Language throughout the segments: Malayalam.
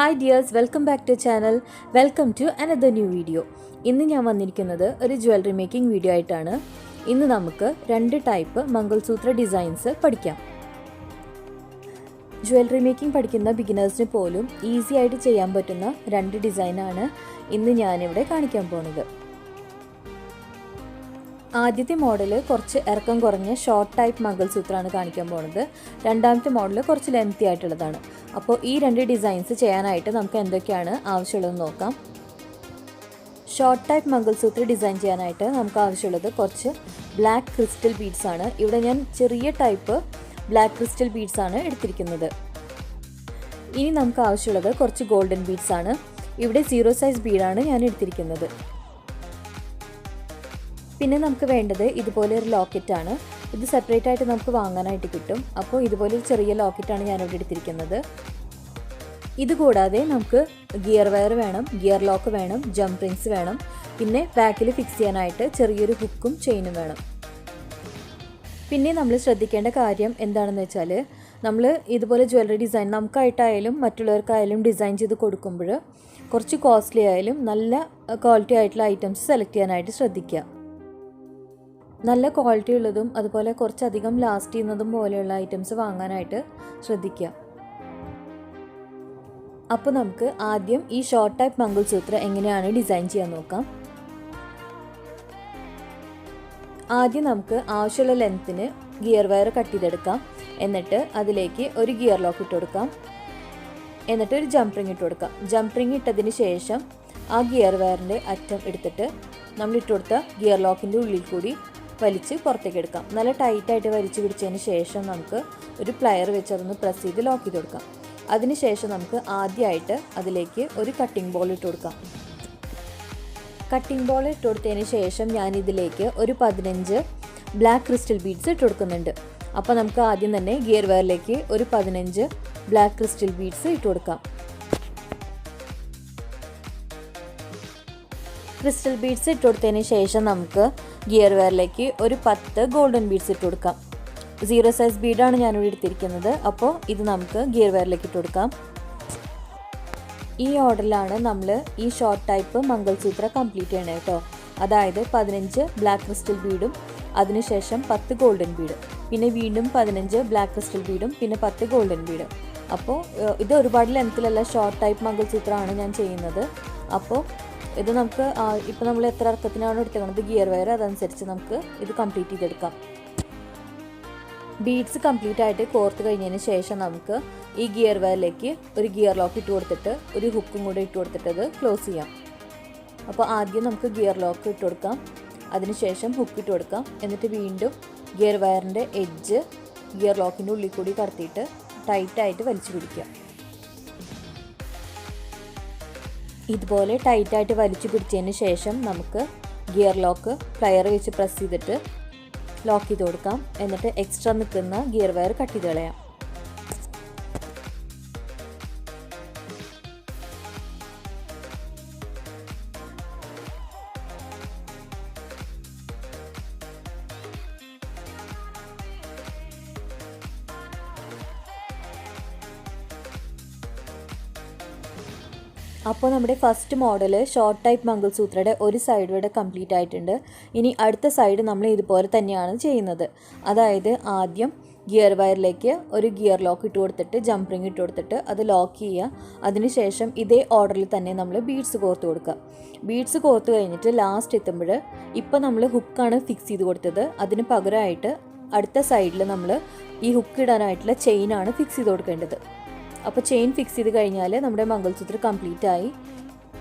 Hi dears, welcome back to channel. Welcome to another new video. ഇന്ന് ഞാൻ വന്നിരിക്കുന്നത് ഒരു ജ്വല്ലറി മേക്കിംഗ് വീഡിയോ ആയിട്ടാണ്. ഇന്ന് നമുക്ക് രണ്ട് ടൈപ്പ് മംഗൾസൂത്ര ഡിസൈൻസ് പഠിക്കാം. ജ്വല്ലറി മേക്കിംഗ് പഠിക്കുന്ന ബിഗിനേഴ്സിന് പോലും ഈസി ആയിട്ട് ചെയ്യാൻ പറ്റുന്ന രണ്ട് ഡിസൈനാണ് ഇന്ന് ഞാനിവിടെ കാണിക്കാൻ പോകുന്നത്. ആദ്യത്തെ മോഡൽ കുറച്ച് ഇറക്കം കുറഞ്ഞ ഷോർട്ട് ടൈപ്പ് മംഗൾസൂത്രമാണ് കാണിക്കാൻ പോകുന്നത്. രണ്ടാമത്തെ മോഡൽ കുറച്ച് ലെങ്തി ആയിട്ടുള്ളതാണ്. അപ്പോൾ ഈ രണ്ട് ഡിസൈൻസ് ചെയ്യാനായിട്ട് നമുക്ക് എന്തൊക്കെയാണ് ആവശ്യമുള്ളതെന്ന് നോക്കാം. ഷോർട്ട് ടൈപ്പ് മംഗൾസൂത്ര ഡിസൈൻ ചെയ്യാനായിട്ട് നമുക്ക് ആവശ്യമുള്ളത് കുറച്ച് ബ്ലാക്ക് ക്രിസ്റ്റൽ ബീഡ്സ് ആണ്. ഇവിടെ ഞാൻ ചെറിയ ടൈപ്പ് ബ്ലാക്ക് ക്രിസ്റ്റൽ ബീഡ്സ് ആണ് എടുത്തിരിക്കുന്നത്. ഇനി നമുക്ക് ആവശ്യമുള്ളത് കുറച്ച് ഗോൾഡൻ ബീഡ്സ് ആണ്. ഇവിടെ 0 സൈസ് ബീഡാണ് ഞാൻ എടുത്തിരിക്കുന്നത്. പിന്നെ നമുക്ക് വേണ്ടത് ഇതുപോലെ ഒരു ലോക്കറ്റാണ്. ഇത് സെപ്പറേറ്റ് ആയിട്ട് നമുക്ക് വാങ്ങാനായിട്ട് കിട്ടും. അപ്പോൾ ഇതുപോലെ ഒരു ചെറിയ ലോക്കറ്റാണ് ഞാനിവിടെ എടുത്തിരിക്കുന്നത്. ഇതുകൂടാതെ നമുക്ക് ഗിയർ വയർ വേണം, ഗിയർ ലോക്ക് വേണം, ജംപ്രിങ്സ് വേണം. പിന്നെ ബാക്കിൽ ഫിക്സ് ചെയ്യാനായിട്ട് ചെറിയൊരു ഹുക്കും ചെയിനും വേണം. പിന്നെ നമ്മൾ ശ്രദ്ധിക്കേണ്ട കാര്യം എന്താണെന്ന് വെച്ചാൽ, നമ്മൾ ഇതുപോലെ ജ്വല്ലറി ഡിസൈൻ നമുക്കായിട്ടായാലും മറ്റുള്ളവർക്കായാലും ഡിസൈൻ ചെയ്ത് കൊടുക്കുമ്പോൾ കുറച്ച് കോസ്റ്റ്ലി ആയാലും നല്ല ക്വാളിറ്റി ആയിട്ടുള്ള ഐറ്റംസ് സെലക്ട് ചെയ്യാനായിട്ട് ശ്രദ്ധിക്കുക. നല്ല ക്വാളിറ്റി ഉള്ളതും അതുപോലെ കുറച്ചധികം ലാസ്റ്റ് ചെയ്യുന്നതും പോലെയുള്ള ഐറ്റംസ് വാങ്ങാനായിട്ട് ശ്രദ്ധിക്കുക. അപ്പോൾ നമുക്ക് ആദ്യം ഈ ഷോർട്ട് ടൈപ്പ് മംഗൾസൂത്ര എങ്ങനെയാണ് ഡിസൈൻ ചെയ്യാൻ നോക്കാം. ആദ്യം നമുക്ക് ആവശ്യമുള്ള ലെങ്ത്തിന് ഗിയർ വയർ കട്ട് ചെയ്തെടുക്കാം. എന്നിട്ട് അതിലേക്ക് ഒരു ഗിയർ ലോക്ക് ഇട്ട് കൊടുക്കാം. എന്നിട്ട് ഒരു ജംപ്രിങ് ഇട്ട് കൊടുക്കാം. ജംപ്രിങ് ഇട്ടതിന് ശേഷം ആ ഗിയർ വയറിൻ്റെ അറ്റം എടുത്തിട്ട് നമ്മൾ ഇട്ട് കൊടുത്ത ഗിയർ ലോക്കിൻ്റെ ഉള്ളിൽ കൂടി വലിച്ച് പുറത്തേക്ക് എടുക്കാം. നല്ല ടൈറ്റായിട്ട് വലിച്ചു പിടിച്ചതിന് ശേഷം നമുക്ക് ഒരു പ്ലയർ വെച്ച് അതൊന്ന് പ്രസ് ചെയ്ത് ലോക്ക് ചെയ്ത് കൊടുക്കാം. അതിനുശേഷം നമുക്ക് ആദ്യമായിട്ട് അതിലേക്ക് ഒരു കട്ടിംഗ് ബോൾ ഇട്ട് കൊടുക്കാം. കട്ടിംഗ് ബോൾ ഇട്ട് കൊടുത്തതിന് ശേഷം ഞാനിതിലേക്ക് ഒരു 15 ബ്ലാക്ക് ക്രിസ്റ്റൽ ബീഡ്സ് ഇട്ട് കൊടുക്കുന്നുണ്ട്. അപ്പോൾ നമുക്ക് ആദ്യം തന്നെ ഗിയർ വയറിലേക്ക് ഒരു 15 ബ്ലാക്ക് ക്രിസ്റ്റൽ ബീഡ്സ് ഇട്ട് കൊടുക്കാം. ക്രിസ്റ്റൽ ബീഡ്സ് ഇട്ട് കൊടുത്തതിന് ശേഷം നമുക്ക് ഗിയർ വയറിലേക്ക് ഒരു 10 ഗോൾഡൻ ബീഡ്സ് ഇട്ട് കൊടുക്കാം. 0 സൈസ് ബീഡാണ് ഞാനിവിടെ എടുത്തിരിക്കുന്നത്. അപ്പോൾ ഇത് നമുക്ക് ഗിയർ വയറിലേക്ക് ഇട്ട് കൊടുക്കാം. ഈ ഓർഡറിലാണ് നമ്മൾ ഈ ഷോർട്ട് ടൈപ്പ് മംഗൾസൂത്ര കംപ്ലീറ്റ് ചെയ്യണത് കേട്ടോ. അതായത് 15 ബ്ലാക്ക് ക്രിസ്റ്റൽ ബീഡും അതിനുശേഷം 10 ഗോൾഡൻ ബീഡ്, പിന്നെ വീണ്ടും 15 ബ്ലാക്ക് ക്രിസ്റ്റൽ ബീഡും പിന്നെ 10 ഗോൾഡൻ ബീഡും. അപ്പോൾ ഇത് ഒരുപാട് ലെങ്ത്തിലുള്ള ഷോർട്ട് ടൈപ്പ് മംഗൾസൂത്രമാണ് ഞാൻ ചെയ്യുന്നത്. അപ്പോൾ ഇത് നമുക്ക് ഇപ്പോൾ നമ്മൾ എത്ര ഇറക്കത്തിനാണ് എടുത്തേക്കുന്നത് ഗിയർ വയർ, അതനുസരിച്ച് നമുക്ക് ഇത് കംപ്ലീറ്റ് ചെയ്തെടുക്കാം. ബീഡ്സ് കംപ്ലീറ്റ് ആയിട്ട് കോർത്ത് കഴിഞ്ഞതിന് ശേഷം നമുക്ക് ഈ ഗിയർ വയറിലേക്ക് ഒരു ഗിയർ ലോക്ക് ഇട്ട് കൊടുത്തിട്ട് ഒരു ഹുക്കും കൂടെ ഇട്ട് കൊടുത്തിട്ട് അത് ക്ലോസ് ചെയ്യാം. അപ്പോൾ ആദ്യം നമുക്ക് ഗിയർ ലോക്ക് ഇട്ട് കൊടുക്കാം. അതിനുശേഷം ഹുക്ക് ഇട്ട് കൊടുക്കാം. എന്നിട്ട് വീണ്ടും ഗിയർ വയറിൻ്റെ എഡ്ജ് ഗിയർ ലോക്കിൻ്റെ ഉള്ളിൽ കൂടി കടത്തിയിട്ട് ടൈറ്റായിട്ട് വലിച്ചു പിടിക്കുക. ഇതുപോലെ ടൈറ്റായിട്ട് വലിച്ചു പിടിച്ചതിന് ശേഷം നമുക്ക് ഗിയർ ലോക്ക് പ്ലയർ വെച്ച് പ്രസ് ചെയ്തിട്ട് ലോക്ക് ചെയ്ത് കൊടുക്കാം. എന്നിട്ട് എക്സ്ട്രാ നിൽക്കുന്ന ഗിയർ വയർ കട്ട് ചെയ്ത് കളയാം. അപ്പോൾ നമ്മുടെ ഫസ്റ്റ് മോഡൽ ഷോർട്ട് ടൈപ്പ് മംഗൾസൂത്രയുടെ ഒരു സൈഡ് ഇവിടെ കംപ്ലീറ്റ് ആയിട്ടുണ്ട്. ഇനി അടുത്ത സൈഡ് നമ്മൾ ഇതുപോലെ തന്നെയാണ് ചെയ്യുന്നത്. അതായത് ആദ്യം ഗിയർ വയറിലേക്ക് ഒരു ഗിയർ ലോക്ക് ഇട്ട് കൊടുത്തിട്ട് ജംപ്രിങ് ഇട്ട് കൊടുത്തിട്ട് അത് ലോക്ക് ചെയ്യുക. അതിനുശേഷം ഇതേ ഓർഡറിൽ തന്നെ നമ്മൾ ബീഡ്സ് കോർത്ത് കൊടുക്കുക. ബീഡ്സ് കോർത്ത് കഴിഞ്ഞിട്ട് ലാസ്റ്റ് എത്തുമ്പോൾ ഇപ്പോൾ നമ്മൾ ഹുക്കാണ് ഫിക്സ് ചെയ്ത് കൊടുത്തത്. അതിന് പകരമായിട്ട് അടുത്ത സൈഡിൽ നമ്മൾ ഈ ഹുക്ക് ഇടാനായിട്ടുള്ള ചെയിനാണ് ഫിക്സ് ചെയ്ത് കൊടുക്കേണ്ടത്. അപ്പോൾ ചെയിൻ ഫിക്സ് ചെയ്ത് കഴിഞ്ഞാൽ നമ്മുടെ മംഗൾസൂത്ര കംപ്ലീറ്റ് ആയി.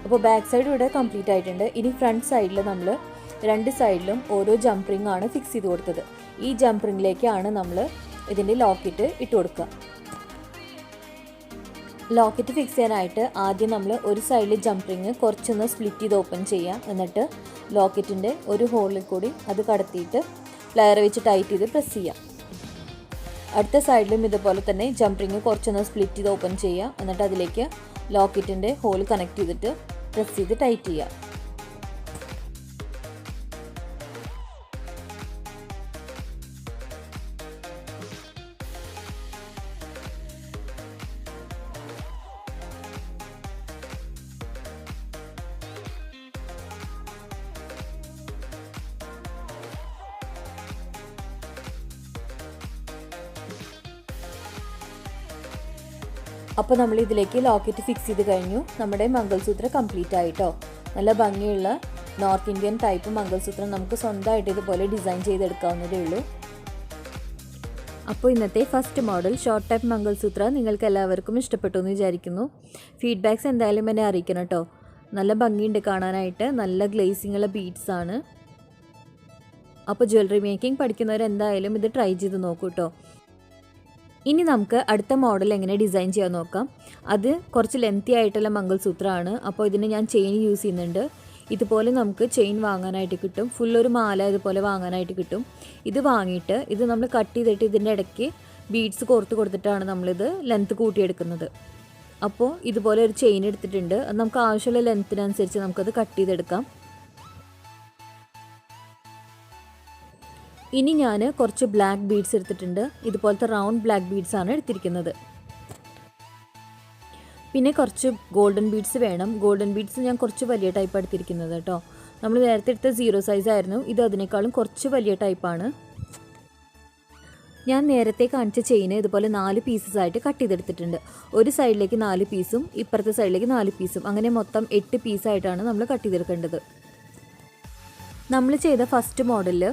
അപ്പോൾ ബാക്ക് സൈഡ് ഇവിടെ കംപ്ലീറ്റ് ആയിട്ടുണ്ട്. ഇനി ഫ്രണ്ട് സൈഡിൽ നമ്മൾ രണ്ട് സൈഡിലും ഓരോ ജംപ്രിങ് ആണ് ഫിക്സ് ചെയ്ത് കൊടുത്തത്. ഈ ജംപ്രിങ്ങിലേക്കാണ് നമ്മൾ ഇതിൻ്റെ ലോക്കറ്റ് ഇട്ട് കൊടുക്കുക. ലോക്കറ്റ് ഫിക്സ് ചെയ്യാനായിട്ട് ആദ്യം നമ്മൾ ഒരു സൈഡിൽ ജംപ്രിങ് കുറച്ചൊന്ന് സ്പ്ലിറ്റ് ചെയ്ത് ഓപ്പൺ ചെയ്യുക. എന്നിട്ട് ലോക്കറ്റിൻ്റെ ഒരു ഹോളിൽ കൂടി അത് കടത്തിയിട്ട് പ്ലയർ വെച്ച് ടൈറ്റ് ചെയ്ത് പ്രസ് ചെയ്യുക. അടുത്ത സൈഡിലും ഇതുപോലെ തന്നെ ജംപ്രിങ് കുറച്ചൊന്ന് സ്പ്ലിറ്റ് ചെയ്ത് ഓപ്പൺ ചെയ്യുക. എന്നിട്ട് അതിലേക്ക് ലോക്കറ്റിൻ്റെ ഹോൾ കണക്ട് ചെയ്തിട്ട് പ്രസ് ചെയ്ത് ടൈറ്റ് ചെയ്യുക. അപ്പോൾ നമ്മൾ ഇതിലേക്ക് ലോക്കറ്റ് ഫിക്സ് ചെയ്ത് കഴിഞ്ഞു. നമ്മുടെ മംഗൾസൂത്ര കംപ്ലീറ്റ് ആയിട്ടോ. നല്ല ഭംഗിയുള്ള നോർത്ത് ഇന്ത്യൻ ടൈപ്പ് മംഗൾസൂത്രം നമുക്ക് സ്വന്തമായിട്ട് ഇതുപോലെ ഡിസൈൻ ചെയ്തെടുക്കാവുന്നതേ ഉള്ളൂ. അപ്പോൾ ഇന്നത്തെ first model short type mangalsutra നിങ്ങൾക്ക് എല്ലാവർക്കും ഇഷ്ടപ്പെട്ടു എന്ന് വിചാരിക്കുന്നു. ഫീഡ്ബാക്ക്സ് എന്തായാലും എന്നെ അറിയിക്കണം കേട്ടോ. നല്ല ഭംഗിയുണ്ട് കാണാനായിട്ട്, നല്ല ഗ്ലേസിങ്ങുള്ള ബീഡ്സ് ആണ്. അപ്പോൾ ജ്വല്ലറി മേക്കിംഗ് പഠിക്കുന്നവർ എന്തായാലും ഇത് ട്രൈ ചെയ്ത് നോക്കൂ കേട്ടോ. ഇനി നമുക്ക് അടുത്ത മോഡൽ എങ്ങനെ ഡിസൈൻ ചെയ്യാൻ നോക്കാം. അത് കുറച്ച് ലെങ്തി ആയിട്ടുള്ള മംഗൾസൂത്രമാണ്. അപ്പോൾ ഇതിന് ഞാൻ ചെയിൻ യൂസ് ചെയ്യുന്നുണ്ട്. ഇതുപോലെ നമുക്ക് ചെയിൻ വാങ്ങാനായിട്ട് കിട്ടും. ഫുള്ളൊരു മാല ഇതുപോലെ വാങ്ങാനായിട്ട് കിട്ടും. ഇത് വാങ്ങിയിട്ട് ഇത് നമ്മൾ കട്ട് ചെയ്തിട്ട് ഇതിൻ്റെ ഇടയ്ക്ക് ബീഡ്സ് കോർത്ത് കൊടുത്തിട്ടാണ് നമ്മളിത് ലെങ്ത്ത് കൂട്ടിയെടുക്കുന്നത്. അപ്പോൾ ഇതുപോലെ ഒരു ചെയിൻ എടുത്തിട്ടുണ്ട്. അത് നമുക്ക് ആവശ്യമുള്ള ലെങ്ത്തിനനുസരിച്ച് നമുക്കത് കട്ട് ചെയ്തെടുക്കാം. ഇനി ഞാൻ കുറച്ച് ബ്ലാക്ക് ബീഡ്സ് എടുത്തിട്ടുണ്ട്. ഇതുപോലത്തെ റൗണ്ട് ബ്ലാക്ക് ബീഡ്സ് ആണ് എടുത്തിരിക്കുന്നത്. പിന്നെ കുറച്ച് ഗോൾഡൻ ബീഡ്സ് വേണം. ഗോൾഡൻ ബീഡ്സ് ഞാൻ കുറച്ച് വലിയ ടൈപ്പ് എടുത്തിരിക്കുന്നത് കേട്ടോ. നമ്മൾ നേരത്തെ എടുത്ത 0 സൈസ് ആയിരുന്നു. ഇത് അതിനേക്കാളും കുറച്ച് വലിയ ടൈപ്പാണ്. ഞാൻ നേരത്തെ കാണിച്ച ചെയിന് ഇതുപോലെ 4 പീസസ് ആയിട്ട് കട്ട് ചെയ്തെടുത്തിട്ടുണ്ട്. ഒരു സൈഡിലേക്ക് 4 പീസും ഇപ്പുറത്തെ സൈഡിലേക്ക് 4 പീസും, അങ്ങനെ മൊത്തം 8 പീസായിട്ടാണ് നമ്മൾ കട്ട് ചെയ്തെടുക്കേണ്ടത്. നമ്മൾ ചെയ്ത ഫസ്റ്റ് മോഡലിൽ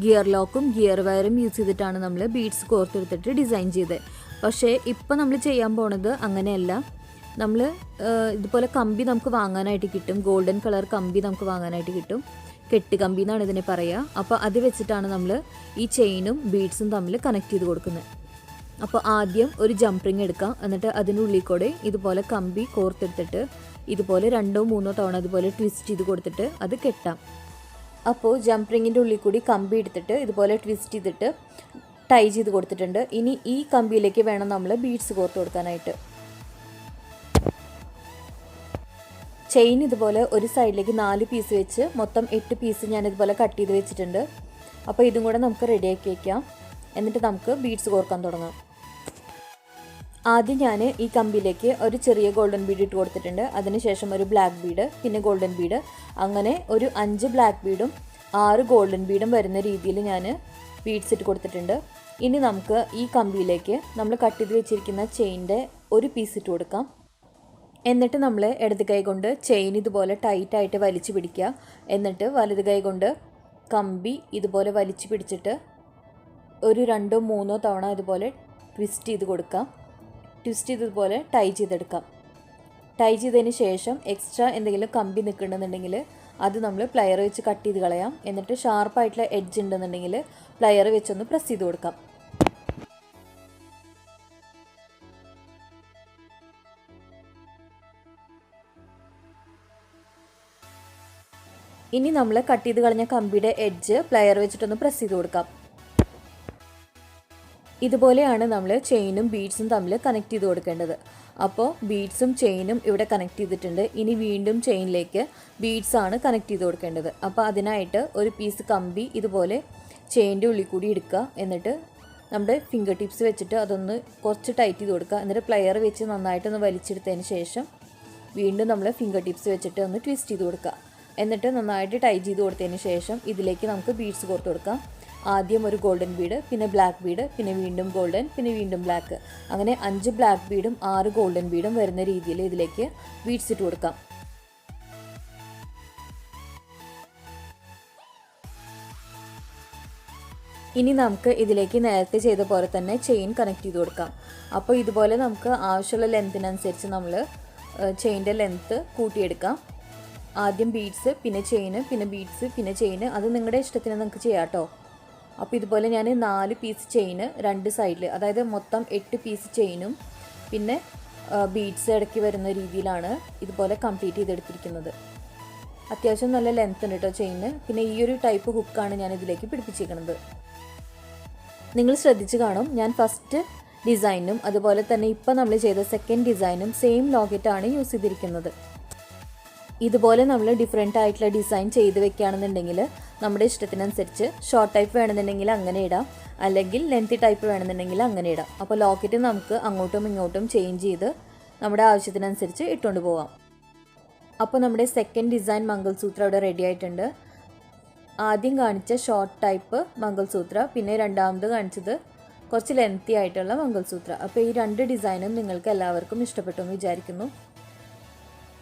ഗിയർ ലോക്കും ഗിയർ വയറും യൂസ് ചെയ്തിട്ടാണ് നമ്മൾ ബീഡ്സ് കോർത്തെടുത്തിട്ട് ഡിസൈൻ ചെയ്തത്. പക്ഷേ ഇപ്പോൾ നമ്മൾ ചെയ്യാൻ പോണത് അങ്ങനെയല്ല. നമ്മൾ ഇതുപോലെ കമ്പി നമുക്ക് വാങ്ങാനായിട്ട് കിട്ടും. ഗോൾഡൻ കളർ കമ്പി നമുക്ക് വാങ്ങാനായിട്ട് കിട്ടും. കെട്ട് കമ്പി എന്നാണ് ഇതിനെ പറയുക. അപ്പോൾ അത് വെച്ചിട്ടാണ് നമ്മൾ ഈ ചെയിനും ബീഡ്സും തമ്മിൽ കണക്ട് ചെയ്ത് കൊടുക്കുന്നത്. അപ്പോൾ ആദ്യം ഒരു ജംപ്രിങ് എടുക്കാം. എന്നിട്ട് അതിനുള്ളിൽ കൂടെ ഇതുപോലെ കമ്പി കോർത്തെടുത്തിട്ട് ഇതുപോലെ 2-3 തവണ ഇതുപോലെ ട്വിസ്റ്റ് ചെയ്ത് കൊടുത്തിട്ട് അത് കെട്ടാം. അപ്പോൾ ജംപ്രിങ്ങിൻ്റെ ഉള്ളിൽ കൂടി കമ്പി എടുത്തിട്ട് ഇതുപോലെ ട്വിസ്റ്റ് ചെയ്തിട്ട് ടൈ ചെയ്ത് കൊടുത്തിട്ടുണ്ട്. ഇനി ഈ കമ്പിയിലേക്ക് വേണം നമ്മൾ ബീഡ്സ് കോർത്ത് കൊടുക്കാനായിട്ട്. ചെയിൻ ഇതുപോലെ ഒരു സൈഡിലേക്ക് 4 പീസ് വെച്ച് മൊത്തം 8 പീസ് ഞാൻ ഇതുപോലെ കട്ട് ചെയ്ത് വെച്ചിട്ടുണ്ട്. അപ്പോൾ ഇതും കൂടെ നമുക്ക് റെഡിയാക്കി വയ്ക്കാം. എന്നിട്ട് നമുക്ക് ബീഡ്സ് കോർക്കാൻ തുടങ്ങാം. ആദ്യം ഞാൻ ഈ കമ്പിയിലേക്ക് ഒരു ചെറിയ ഗോൾഡൻ ബീഡ് ഇട്ട് കൊടുത്തിട്ടുണ്ട്. അതിനുശേഷം ഒരു ബ്ലാക്ക് ബീഡ്, പിന്നെ ഗോൾഡൻ ബീഡ്, അങ്ങനെ ഒരു 5 ബ്ലാക്ക് ബീഡും 6 ഗോൾഡൻ ബീഡും വരുന്ന രീതിയിൽ ഞാൻ ബീഡ്സ് ഇട്ട് കൊടുത്തിട്ടുണ്ട്. ഇനി നമുക്ക് ഈ കമ്പിയിലേക്ക് നമ്മൾ കട്ട് ചെയ്ത് വെച്ചിരിക്കുന്ന ചെയിൻ്റെ ഒരു പീസ് ഇട്ട് കൊടുക്കാം. എന്നിട്ട് നമ്മൾ ഇടത് കൈ കൊണ്ട് ചെയിൻ ഇതുപോലെ ടൈറ്റായിട്ട് വലിച്ചു പിടിക്കുക. എന്നിട്ട് വലത് കൈ കൊണ്ട് കമ്പി ഇതുപോലെ വലിച്ചു പിടിച്ചിട്ട് ഒരു 2-3 തവണ ഇതുപോലെ ട്വിസ്റ്റ് ചെയ്ത് കൊടുക്കാം. ട്വിസ്റ്റ് ചെയ്തതുപോലെ ടൈ ചെയ്തെടുക്കാം. ടൈ ചെയ്തതിന് ശേഷം എക്സ്ട്രാ എന്തെങ്കിലും കമ്പി നിൽക്കുന്നുണ്ടെങ്കിൽ അത് നമ്മൾ പ്ലയർ വെച്ച് കട്ട് ചെയ്ത് കളയാം. എന്നിട്ട് ഷാർപ്പായിട്ടുള്ള എഡ്ജ് ഉണ്ടെന്നുണ്ടെങ്കിൽ പ്ലയർ വെച്ചൊന്ന് പ്രസ് ചെയ്ത് കൊടുക്കാം. ഇനി നമ്മൾ കട്ട് ചെയ്ത് കളഞ്ഞ കമ്പിയുടെ എഡ്ജ് പ്ലയർ വെച്ചിട്ടൊന്ന് പ്രസ് ചെയ്ത് കൊടുക്കാം. ഇതുപോലെയാണ് നമ്മൾ ചെയിനും ബീഡ്സും തമ്മിൽ കണക്ട് ചെയ്ത് കൊടുക്കേണ്ടത്. അപ്പോൾ ബീഡ്സും ചെയിനും ഇവിടെ കണക്ട് ചെയ്തിട്ടുണ്ട്. ഇനി വീണ്ടും ചെയിനിലേക്ക് ബീഡ്സാണ് കണക്ട് ചെയ്ത് കൊടുക്കേണ്ടത്. അപ്പോൾ അതിനായിട്ട് ഒരു പീസ് കമ്പി ഇതുപോലെ ചെയിൻ്റെ ഉള്ളിൽ കൂടി എടുക്കുക. എന്നിട്ട് നമ്മുടെ ഫിംഗർ ടിപ്സ് വെച്ചിട്ട് അതൊന്ന് കുറച്ച് ടൈറ്റ് ചെയ്ത് കൊടുക്കുക. എന്നിട്ട് പ്ലയർ വെച്ച് നന്നായിട്ടൊന്ന് വലിച്ചെടുത്തതിന് ശേഷം വീണ്ടും നമ്മൾ ഫിംഗർ ടിപ്സ് വെച്ചിട്ട് ഒന്ന് ട്വിസ്റ്റ് ചെയ്ത് കൊടുക്കുക. എന്നിട്ട് നന്നായിട്ട് ടൈ ചെയ്ത് കൊടുത്തതിന് ശേഷം ഇതിലേക്ക് നമുക്ക് ബീഡ്സ് കോർത്ത് കൊടുക്കാം. ആദ്യം ഒരു ഗോൾഡൻ ബീഡ്, പിന്നെ ബ്ലാക്ക് ബീഡ്, പിന്നെ വീണ്ടും ഗോൾഡൻ, പിന്നെ വീണ്ടും ബ്ലാക്ക്, അങ്ങനെ 5 ബ്ലാക്ക് ബീഡും 6 ഗോൾഡൻ ബീഡും വരുന്ന രീതിയിൽ ഇതിലേക്ക് ബീഡ്സ് ഇട്ട് കൊടുക്കാം. ഇനി നമുക്ക് ഇതിലേക്ക് നേരത്തെ ചെയ്ത പോലെ തന്നെ ചെയിൻ കണക്ട് ചെയ്ത് കൊടുക്കാം. അപ്പോൾ ഇതുപോലെ നമുക്ക് ആവശ്യമുള്ള ലെങ്ത്തിനനുസരിച്ച് നമ്മൾ ചെയിൻ്റെ ലെങ്ത്ത് കൂട്ടിയെടുക്കാം. ആദ്യം ബീഡ്സ്, പിന്നെ ചെയിന്, പിന്നെ ബീഡ്സ്, പിന്നെ ചെയിന്, അത് നിങ്ങളുടെ ഇഷ്ടത്തിന് നിങ്ങൾക്ക് ചെയ്യാം കേട്ടോ. അപ്പോൾ ഇതുപോലെ ഞാൻ 4 പീസ് ചെയിന് 2 സൈഡിൽ, അതായത് മൊത്തം 8 പീസ് ചെയിനും പിന്നെ ബീഡ്സ് ഇടയ്ക്ക് വരുന്ന രീതിയിലാണ് ഇതുപോലെ കംപ്ലീറ്റ് ചെയ്തെടുത്തിരിക്കുന്നത്. അത്യാവശ്യം നല്ല ലെങ്ത് ഉണ്ട് കേട്ടോ ചെയിന്. പിന്നെ ഈ ഒരു ടൈപ്പ് ഹുക്കാണ് ഞാൻ ഇതിലേക്ക് പിടിപ്പിച്ചിരിക്കുന്നത്. നിങ്ങൾ ശ്രദ്ധിച്ച് കാണും, ഞാൻ ഫസ്റ്റ് ഡിസൈനും അതുപോലെ തന്നെ ഇപ്പോൾ നമ്മൾ ചെയ്ത സെക്കൻഡ് ഡിസൈനും സെയിം ലോക്കറ്റാണ് യൂസ് ചെയ്തിരിക്കുന്നത്. ഇതുപോലെ നമ്മൾ ഡിഫറെൻ്റ് ആയിട്ടുള്ള ഡിസൈൻ ചെയ്ത് വെക്കുകയാണെന്നുണ്ടെങ്കിൽ നമ്മുടെ ഇഷ്ടത്തിനനുസരിച്ച് ഷോർട്ട് ടൈപ്പ് വേണമെന്നുണ്ടെങ്കിൽ അങ്ങനെ ഇടാം, അല്ലെങ്കിൽ ലെങ്തി ടൈപ്പ് വേണമെന്നുണ്ടെങ്കിൽ അങ്ങനെ ഇടാം. അപ്പോൾ ലോക്കറ്റ് നമുക്ക് അങ്ങോട്ടും ഇങ്ങോട്ടും ചേഞ്ച് ചെയ്ത് നമ്മുടെ ആവശ്യത്തിനനുസരിച്ച് ഇട്ടുകൊണ്ട് പോവാം. അപ്പോൾ നമ്മുടെ സെക്കൻഡ് ഡിസൈൻ മംഗൾസൂത്ര ഇവിടെ റെഡി ആയിട്ടുണ്ട്. ആദ്യം കാണിച്ച ഷോർട്ട് ടൈപ്പ് മംഗൾസൂത്ര, പിന്നെ രണ്ടാമത് കാണിച്ചത് കുറച്ച് ലെങ്തി ആയിട്ടുള്ള മംഗൾസൂത്ര. അപ്പോൾ ഈ 2 ഡിസൈനും നിങ്ങൾക്ക് എല്ലാവർക്കും ഇഷ്ടപ്പെട്ടു എന്ന് വിചാരിക്കുന്നു.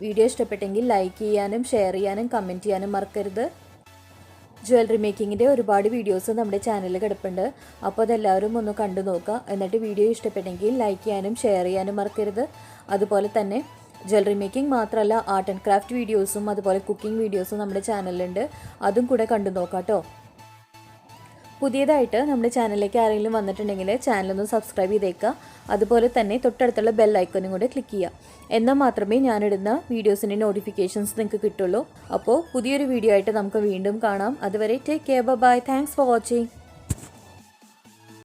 വീഡിയോ ഇഷ്ടപ്പെട്ടെങ്കിൽ ലൈക്ക് ചെയ്യാനും ഷെയർ ചെയ്യാനും കമൻറ്റ് ചെയ്യാനും മറക്കരുത്. ജ്വല്ലറി മേക്കിങ്ങിൻ്റെ ഒരുപാട് വീഡിയോസ് നമ്മുടെ ചാനലിൽ കിടപ്പുണ്ട്. അപ്പോൾ അതെല്ലാവരും ഒന്ന് കണ്ടു നോക്കുക. എന്നിട്ട് വീഡിയോ ഇഷ്ടപ്പെട്ടെങ്കിൽ ലൈക്ക് ചെയ്യാനും ഷെയർ ചെയ്യാനും മറക്കരുത്. അതുപോലെ തന്നെ ജ്വല്ലറി മേക്കിംഗ് മാത്രമല്ല ആർട്ട് ആൻഡ് ക്രാഫ്റ്റ് വീഡിയോസും അതുപോലെ കുക്കിംഗ് വീഡിയോസും നമ്മുടെ ചാനലിലുണ്ട്. അതും കൂടെ കണ്ടു നോക്കാം കേട്ടോ. പുതിയതായിട്ട് നമ്മുടെ ചാനലിലേക്ക് ആരെങ്കിലും വന്നിട്ടുണ്ടെങ്കിൽ ചാനലൊന്ന് സബ്സ്ക്രൈബ് ചെയ്തേക്കുക. അതുപോലെ തന്നെ തൊട്ടടുത്തുള്ള ബെൽ ഐക്കണും കൂടെ ക്ലിക്ക് ചെയ്യുക. എന്നാൽ മാത്രമേ ഞാനിടുന്ന വീഡിയോസിൻ്റെ നോട്ടിഫിക്കേഷൻസ് നിങ്ങൾക്ക് കിട്ടുള്ളൂ. അപ്പോൾ പുതിയൊരു വീഡിയോ ആയിട്ട് നമുക്ക് വീണ്ടും കാണാം. അതുവരെ take care, bye. Thanks for watching.